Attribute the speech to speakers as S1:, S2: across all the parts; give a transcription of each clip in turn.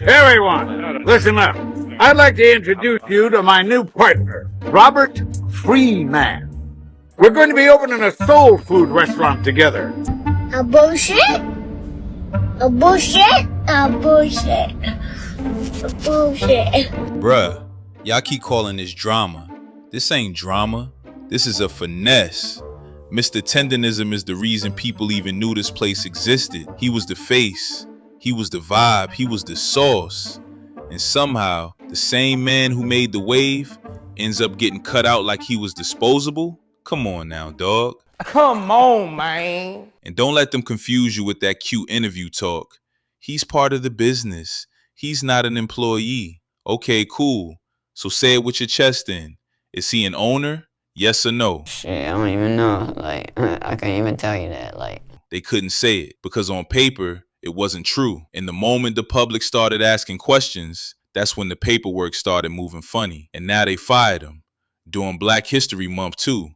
S1: Everyone, listen up. I'd like to introduce you to my new partner, Robert Freeman. We're going to be opening a soul food restaurant together.
S2: A bullshit? A bullshit? A bullshit. A bullshit.
S3: Bruh, y'all keep calling this drama. This ain't drama. This is a finesse. Mr. Tendernism is the reason people even knew this place existed. He was the face. He was the vibe. He was the sauce. And somehow, the same man who made the wave ends up getting cut out like he was disposable? Come on now, dog.
S4: Come on, man.
S3: And don't let them confuse you with that cute interview talk. He's part of the business. He's not an employee. Okay, cool. So say it with your chest in. Is he an owner? Yes or no?
S5: Shit, I don't even know. Like, I can't even tell you that. Like,
S3: they couldn't say it because on paper, it wasn't true. And the moment the public started asking questions, that's when the paperwork started moving funny. And now they fired him. During Black History Month too.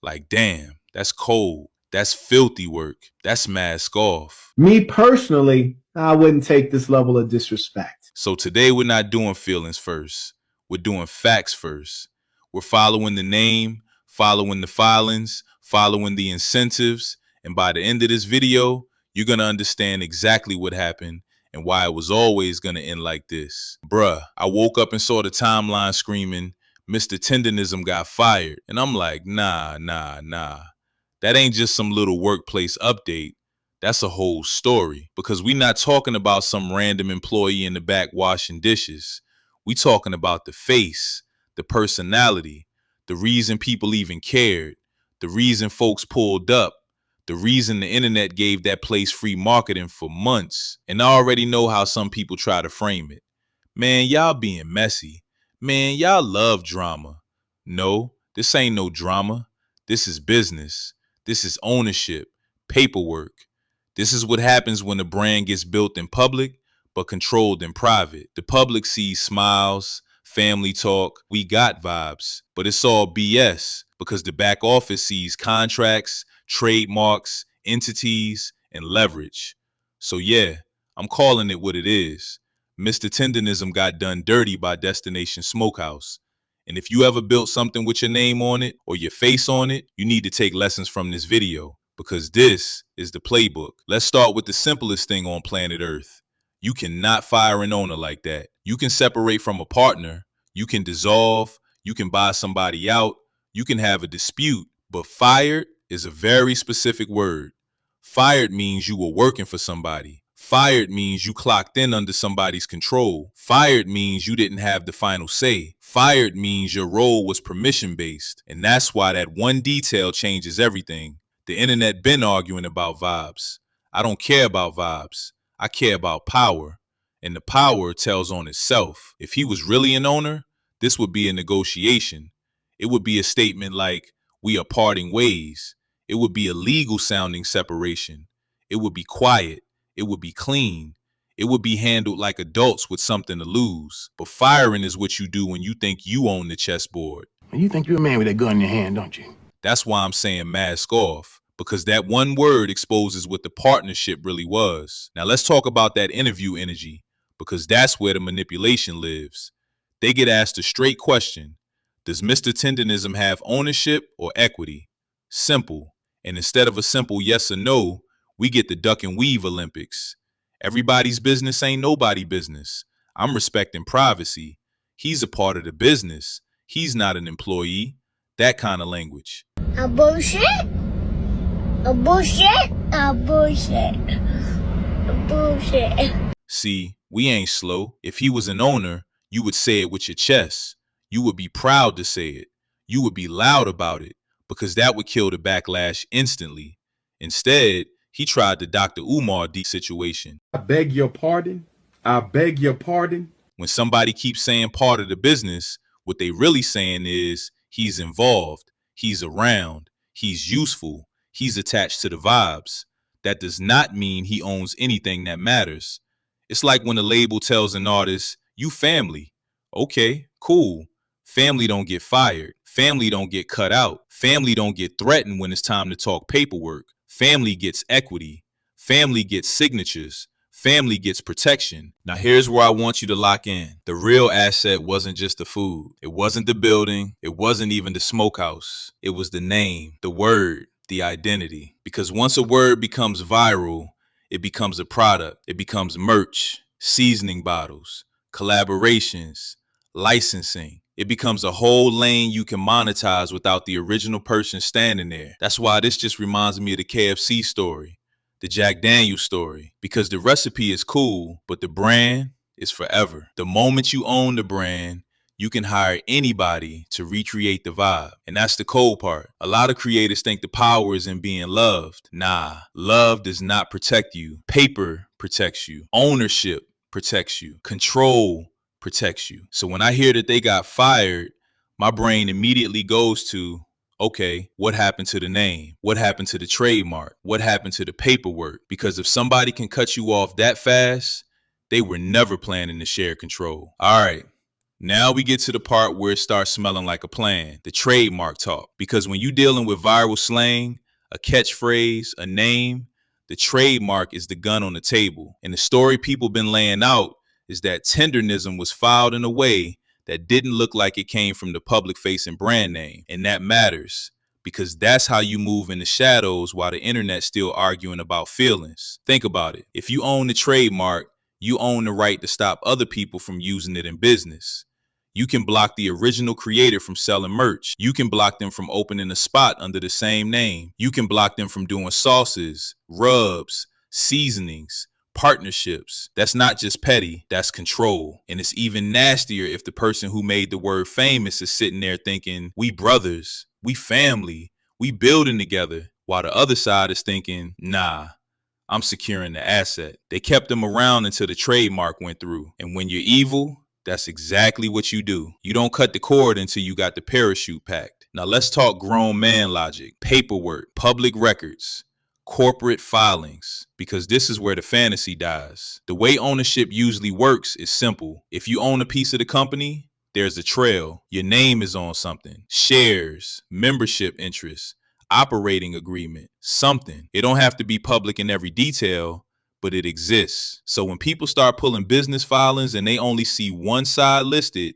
S3: Like, damn, that's cold. That's filthy work. That's mask off.
S6: Me personally, I wouldn't take this level of disrespect.
S3: So today we're not doing feelings first. We're doing facts first. We're following the name, following the filings, following the incentives. And by the end of this video, you're going to understand exactly what happened and why it was always going to end like this. Bruh, I woke up and saw the timeline screaming, Mr. Tendernism got fired. And I'm like, nah. That ain't just some little workplace update. That's a whole story. Because we not talking about some random employee in the back washing dishes. We talking about the face, the personality, the reason people even cared, the reason folks pulled up, the reason the internet gave that place free marketing for months. And I already know how some people try to frame it. Man, y'all being messy. Man, y'all love drama. No, this ain't no drama. This is business. This is ownership, paperwork. This is what happens when a brand gets built in public, but controlled in private. The public sees smiles, family talk, we got vibes, but it's all BS because the back office sees contracts, trademarks, entities, and leverage. So yeah, I'm calling it what it is. Mr. Tendernism got done dirty by Destination Smokehouse. And if you ever built something with your name on it or your face on it, you need to take lessons from this video because this is the playbook. Let's start with the simplest thing on planet Earth. You cannot fire an owner like that. You can separate from a partner. You can dissolve. You can buy somebody out. You can have a dispute. But fired is a very specific word. Fired means you were working for somebody. Fired means you clocked in under somebody's control. Fired means you didn't have the final say. Fired means your role was permission-based. And that's why that one detail changes everything. The internet been arguing about vibes. I don't care about vibes. I care about power. And the power tells on itself. If he was really an owner, this would be a negotiation. It would be a statement like, we are parting ways. It would be a legal sounding separation. It would be quiet. It would be clean. It would be handled like adults with something to lose. But firing is what you do when you think you own the chessboard.
S7: You think you're a man with a gun in your hand, don't you?
S3: That's why I'm saying mask off, because that one word exposes what the partnership really was. Now let's talk about that interview energy, because that's where the manipulation lives. They get asked a straight question. Does Mr. Tendernism have ownership or equity? Simple. And instead of a simple yes or no, we get the duck and weave Olympics. Everybody's business ain't nobody business. I'm respecting privacy. He's a part of the business. He's not an employee. That kind of language.
S2: A bullshit? A bullshit? A bullshit. A bullshit.
S3: See, we ain't slow. If he was an owner, you would say it with your chest. You would be proud to say it. You would be loud about it because that would kill the backlash instantly. Instead, he tried the Dr. Umar D situation.
S8: I beg your pardon. I beg your pardon.
S3: When somebody keeps saying part of the business, what they really saying is he's involved, he's around, he's useful, he's attached to the vibes. That does not mean he owns anything that matters. It's like when a label tells an artist, you family. Okay, cool. Family don't get fired. Family don't get cut out. Family don't get threatened when it's time to talk paperwork. Family gets equity. Family gets signatures. family gets protection. Now here's where I want you to lock in. The real asset wasn't just the food. It wasn't the building. It wasn't even the smokehouse. It was the name, the word, the identity. Because once a word becomes viral, it becomes a product. It becomes merch, seasoning bottles, collaborations, licensing. It becomes a whole lane you can monetize without the original person standing there. That's why this just reminds me of the KFC story, the Jack Daniels story, because the recipe is cool, but the brand is forever. The moment you own the brand, you can hire anybody to recreate the vibe. And that's the cold part. A lot of creators think the power is in being loved. Nah, love does not protect you. Paper protects you. Ownership protects you. Control protects you. So when I hear that they got fired, my brain immediately goes to, okay, what happened to the name? What happened to the trademark? What happened to the paperwork? Because if somebody can cut you off that fast, they were never planning to share control. All right. Now we get to the part where it starts smelling like a plan, the trademark talk. Because when you're dealing with viral slang, a catchphrase, a name, the trademark is the gun on the table. And the story people been laying out is that tendernism was filed in a way that didn't look like it came from the public-facing brand name. And that matters because that's how you move in the shadows while the internet's still arguing about feelings. Think about it. If you own the trademark, you own the right to stop other people from using it in business. You can block the original creator from selling merch. You can block them from opening a spot under the same name. You can block them from doing sauces, rubs, seasonings, partnerships. That's not just petty, that's control. And it's even nastier if the person who made the word famous is sitting there thinking, we brothers, we family, we building together, while the other side is thinking, nah, I'm securing the asset. They kept them around until the trademark went through. And when you're evil, that's exactly what you do. You don't cut the cord until you got the parachute packed. Now let's talk grown man logic, paperwork, public records, corporate filings, because this is where the fantasy dies. The way ownership usually works is simple. If you own a piece of the company, there's a trail. Your name is on something. Shares, membership interests, operating agreement, something. It don't have to be public in every detail, but it exists. So when people start pulling business filings and they only see one side listed,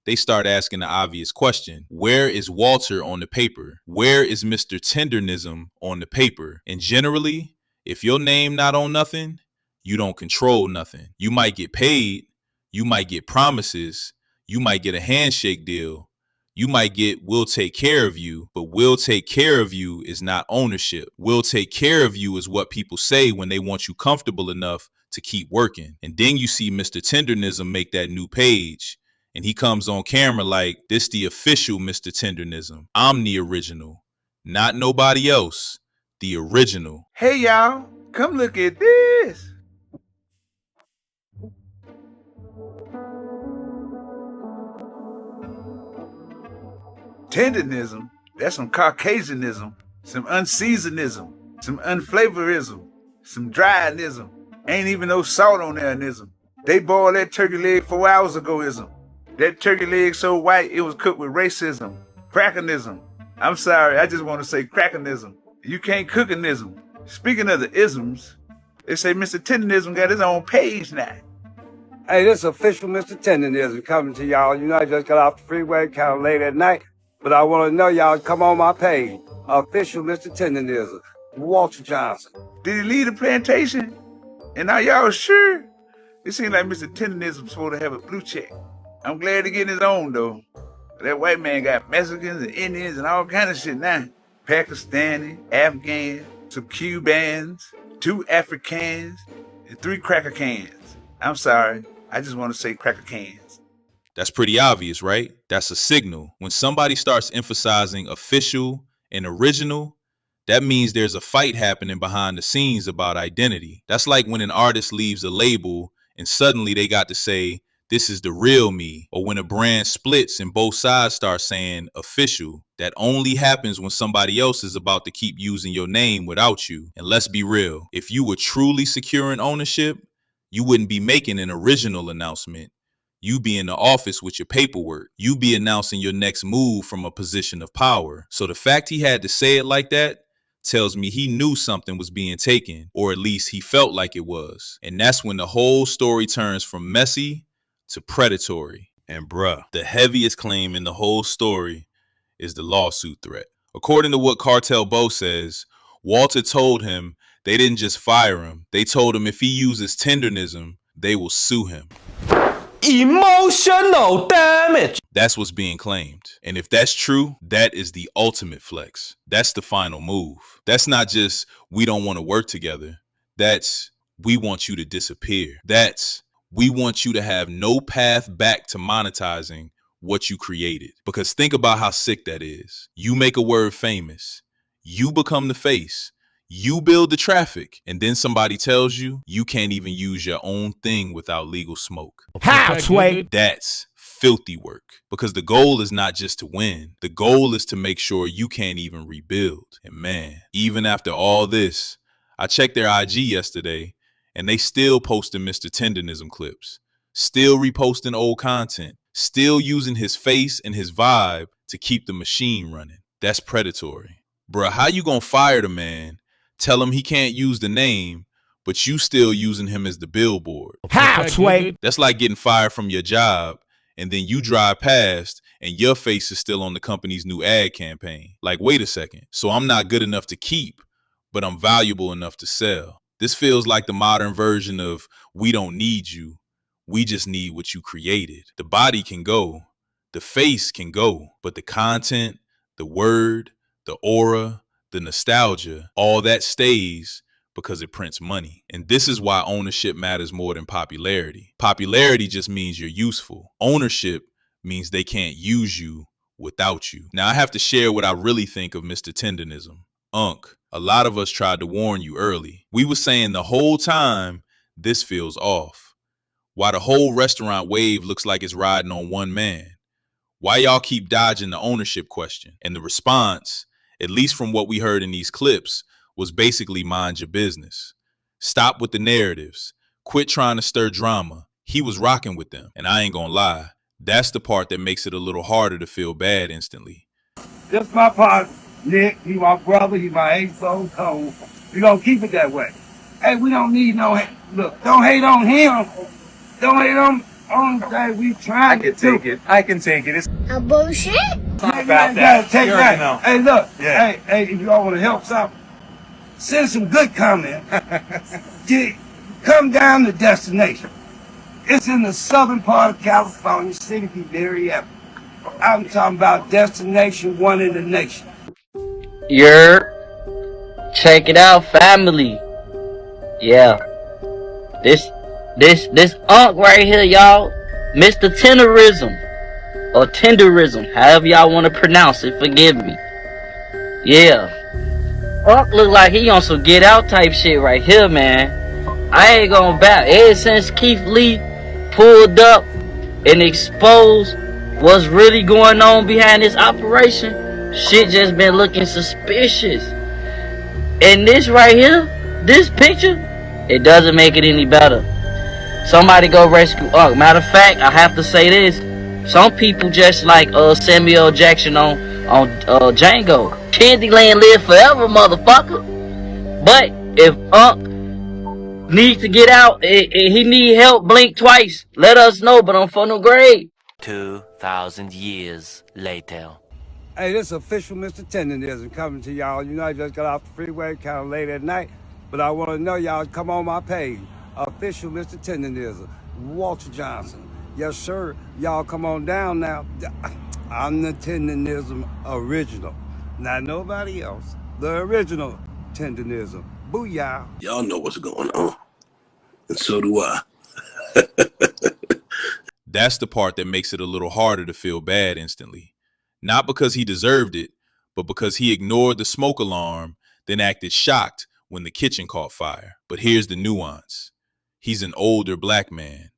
S3: they start asking the obvious question. Where is Walter on the paper? Where is Mr. Tendernism on the paper? And generally, if your name not on nothing, you don't control nothing. You might get paid, you might get promises, you might get a handshake deal, you might get we'll take care of you, but we'll take care of you is not ownership. We'll take care of you is what people say when they want you comfortable enough to keep working. And then you see Mr. Tendernism make that new page. And he comes on camera like, this the official Mr. Tendernism. I'm the original, not nobody else, the original.
S9: Hey y'all, come look at this. Tendernism, that's some Caucasianism, some unseasonism, some unflavorism, some dryinism. Ain't even no salt on there-ism. They boiled that turkey leg 4 hours ago-ism. That turkey leg so white, it was cooked with racism, crackerism. I'm sorry, I just want to say crackerism. You can't cookinism. Speaking of the isms, they say Mr. Tendernism got his own page now.
S10: Hey, this is official Mr. Tendernism coming to y'all. You know, I just got off the freeway kind of late at night, but I want to know y'all come on my page. Official Mr. Tendernism, Walter Johnson.
S9: Did he leave the plantation? And are y'all sure? It seems like Mr. Tendernism's supposed to have a blue check. I'm glad to get his own, though. That white man got Mexicans and Indians and all kind of shit now. Pakistani, Afghan, some Cubans, 2 Africans, and 3 cracker cans. I'm sorry, I just want to say cracker cans.
S3: That's pretty obvious, right? That's a signal. When somebody starts emphasizing official and original, that means there's a fight happening behind the scenes about identity. That's like when an artist leaves a label and suddenly they got to say, this is the real me. Or when a brand splits and both sides start saying official. That only happens when somebody else is about to keep using your name without you. And let's be real, if you were truly securing ownership, you wouldn't be making an original announcement. You be in the office with your paperwork. You be announcing your next move from a position of power. So the fact he had to say it like that tells me he knew something was being taken, or at least he felt like it was. And that's when the whole story turns from messy to predatory. And bruh, the heaviest claim in the whole story is the lawsuit threat. According to what Cartel Bo says, Walter told him they didn't just fire him. They told him if he uses tendernism, they will sue him.
S4: Emotional damage.
S3: That's what's being claimed. And if that's true, that is the ultimate flex. That's the final move. That's not just we don't want to work together. That's we want you to disappear. That's we want you to have no path back to monetizing what you created. Because think about how sick that is. You make a word famous. You become the face. You build the traffic, and then somebody tells you you can't even use your own thing without legal smoke.
S4: How, Sway?
S3: That's filthy work, because the goal is not just to win. The goal is to make sure you can't even rebuild. And man, even after all this, I checked their IG yesterday, and they still posting Mr. Tendernism clips, still reposting old content, still using his face and his vibe to keep the machine running. That's predatory. Bruh, how you gonna fire the man, tell him he can't use the name, but you still using him as the billboard?
S4: How, Sway?
S3: That's like getting fired from your job, and then you drive past and your face is still on the company's new ad campaign. Like, wait a second. So I'm not good enough to keep, but I'm valuable enough to sell. This feels like the modern version of we don't need you. We just need what you created. The body can go, the face can go, but the content, the word, the aura, the nostalgia, all that stays because it prints money. And this is why ownership matters more than popularity. Popularity just means you're useful. Ownership means they can't use you without you. Now I have to share what I really think of Mr. Tendernism. A lot of us tried to warn you early. We were saying the whole time, this feels off. Why the whole restaurant wave looks like it's riding on one man. Why y'all keep dodging the ownership question? And the response, at least from what we heard in these clips, was basically mind your business. Stop with the narratives. Quit trying to stir drama. He was rocking with them. And I ain't gonna lie, that's the part that makes it a little harder to feel bad instantly.
S10: This my partner, Nick. He my brother. He my 8-soul soul. We gonna keep it that way. Hey, we don't need no hate. Look, don't hate on him. Don't hate on that we trying to take it.
S11: I can take it. It's
S2: A bullshit?
S10: about
S11: that.
S10: Take
S11: You
S10: that.
S11: already know.
S10: Hey, look.
S11: Yeah.
S10: Hey, if y'all want to help something, send some good comment. Come down to Destination. It's in the southern part of California, city be very epic. I'm talking about Destination, one in the nation.
S12: Check it out, family. Yeah. This unk right here, y'all. Mr. Tenderism. Or Tenderism, however y'all want to pronounce it, forgive me. Yeah. Unk look like he on some get out type shit right here, man. I ain't gonna back. Ever since Keith Lee pulled up and exposed what's really going on behind this operation, shit just been looking suspicious. And this right here, this picture, it doesn't make it any better. Somebody go rescue Unk. Matter of fact, I have to say this. Some people just like Samuel Jackson on Django. Candyland live forever, motherfucker. But if Unk needs to get out, he need help, blink twice. Let us know, but I'm for no grade.
S13: 2,000 years later.
S10: Hey, this is official Mr. Tendernism coming to y'all. You know, I just got off the freeway kind of late at night, but I want to know y'all come on my page. Official Mr. Tendernism, Walter Johnson. Yes, sir. Y'all come on down now. I'm the Tendernism original. Not nobody else. The original Tendernism. Booyah.
S14: Y'all know what's going on. And so do I.
S3: That's the part that makes it a little harder to feel bad instantly. Not because he deserved it, but because he ignored the smoke alarm, then acted shocked when the kitchen caught fire. But here's the nuance. He's an older black man.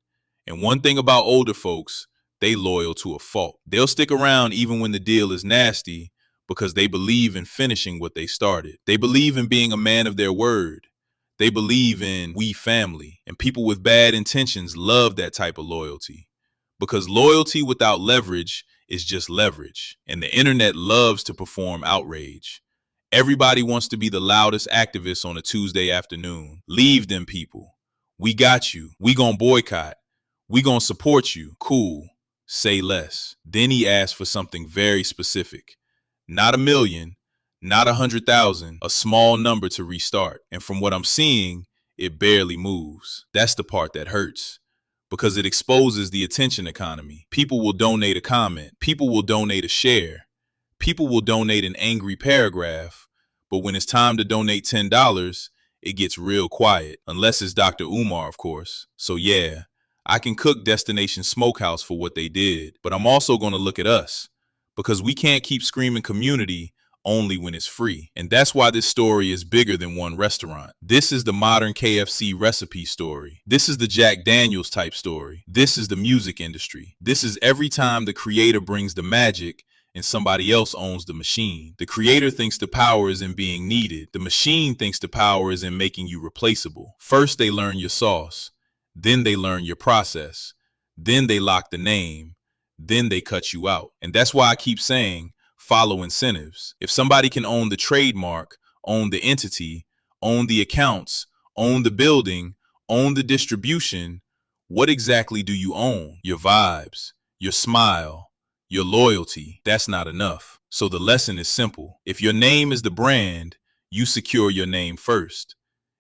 S3: And one thing about older folks, they loyal to a fault. They'll stick around even when the deal is nasty because they believe in finishing what they started. They believe in being a man of their word. They believe in we family. And people with bad intentions love that type of loyalty. Because loyalty without leverage is just leverage. And the internet loves to perform outrage. Everybody wants to be the loudest activist on a Tuesday afternoon. Leave them people. We got you. We gonna boycott. We gonna support you. Cool. Say less. Then he asked for something very specific. Not 1 million, not 100,000, a small number to restart. And from what I'm seeing, it barely moves. That's the part that hurts, because it exposes the attention economy. People will donate a comment. People will donate a share. People will donate an angry paragraph. But when it's time to donate $10, it gets real quiet, unless it's Dr. Umar, of course. So yeah, I can cook Destination Smokehouse for what they did, but I'm also going to look at us, because we can't keep screaming community only when it's free. And that's why this story is bigger than one restaurant. This is the modern KFC recipe story. This is the Jack Daniels type story. This is the music industry. This is every time the creator brings the magic and somebody else owns the machine. The creator thinks the power is in being needed. The machine thinks the power is in making you replaceable. First, they learn your sauce. Then they learn your process. Then they lock the name. Then they cut you out. And that's why I keep saying, follow incentives. If somebody can own the trademark, own the entity, own the accounts, own the building, own the distribution, what exactly do you own? Your vibes, your smile, your loyalty. That's not enough. So the lesson is simple. If your name is the brand, you secure your name first.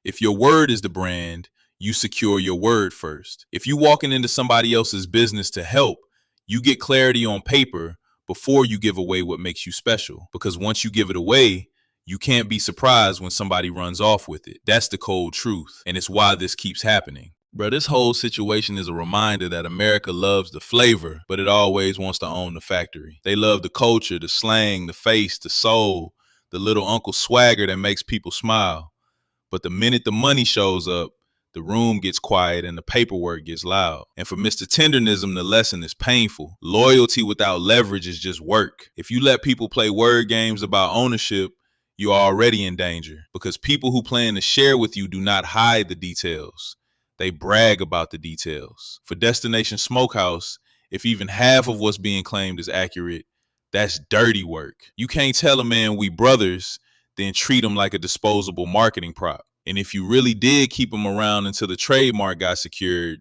S3: If your word is the brand, you secure your word first. If you walking into somebody else's business to help, you get clarity on paper before you give away what makes you special. Because once you give it away, you can't be surprised when somebody runs off with it. That's the cold truth. And it's why this keeps happening. Bro, this whole situation is a reminder that America loves the flavor, but it always wants to own the factory. They love the culture, the slang, the face, the soul, the little uncle swagger that makes people smile. But the minute the money shows up, the room gets quiet and the paperwork gets loud. And for Mr. Tendernism, the lesson is painful. Loyalty without leverage is just work. If you let people play word games about ownership, you're already in danger, because people who plan to share with you do not hide the details. They brag about the details. For Destination Smokehouse, if even half of what's being claimed is accurate, that's dirty work. You can't tell a man we brothers, then treat him like a disposable marketing prop. And if you really did keep him around until the trademark got secured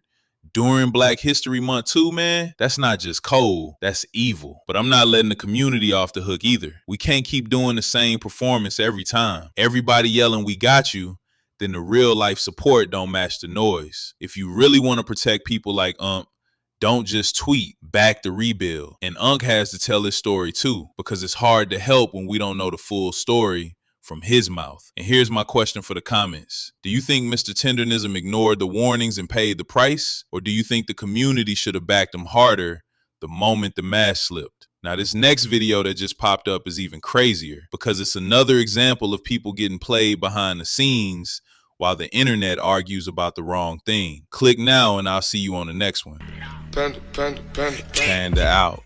S3: during Black History Month too, man, that's not just cold, that's evil. But I'm not letting the community off the hook either. We can't keep doing the same performance every time. Everybody yelling, "We got you," then the real life support don't match the noise. If you really want to protect people like don't just tweet, back the rebuild. And has to tell his story too, because it's hard to help when we don't know the full story from his mouth. And here's my question for the comments. Do you think Mr. Tendernism ignored the warnings and paid the price? Or do you think the community should have backed him harder the moment the mask slipped? Now, this next video that just popped up is even crazier, because it's another example of people getting played behind the scenes while the internet argues about the wrong thing. Click now and I'll see you on the next one. Panda out.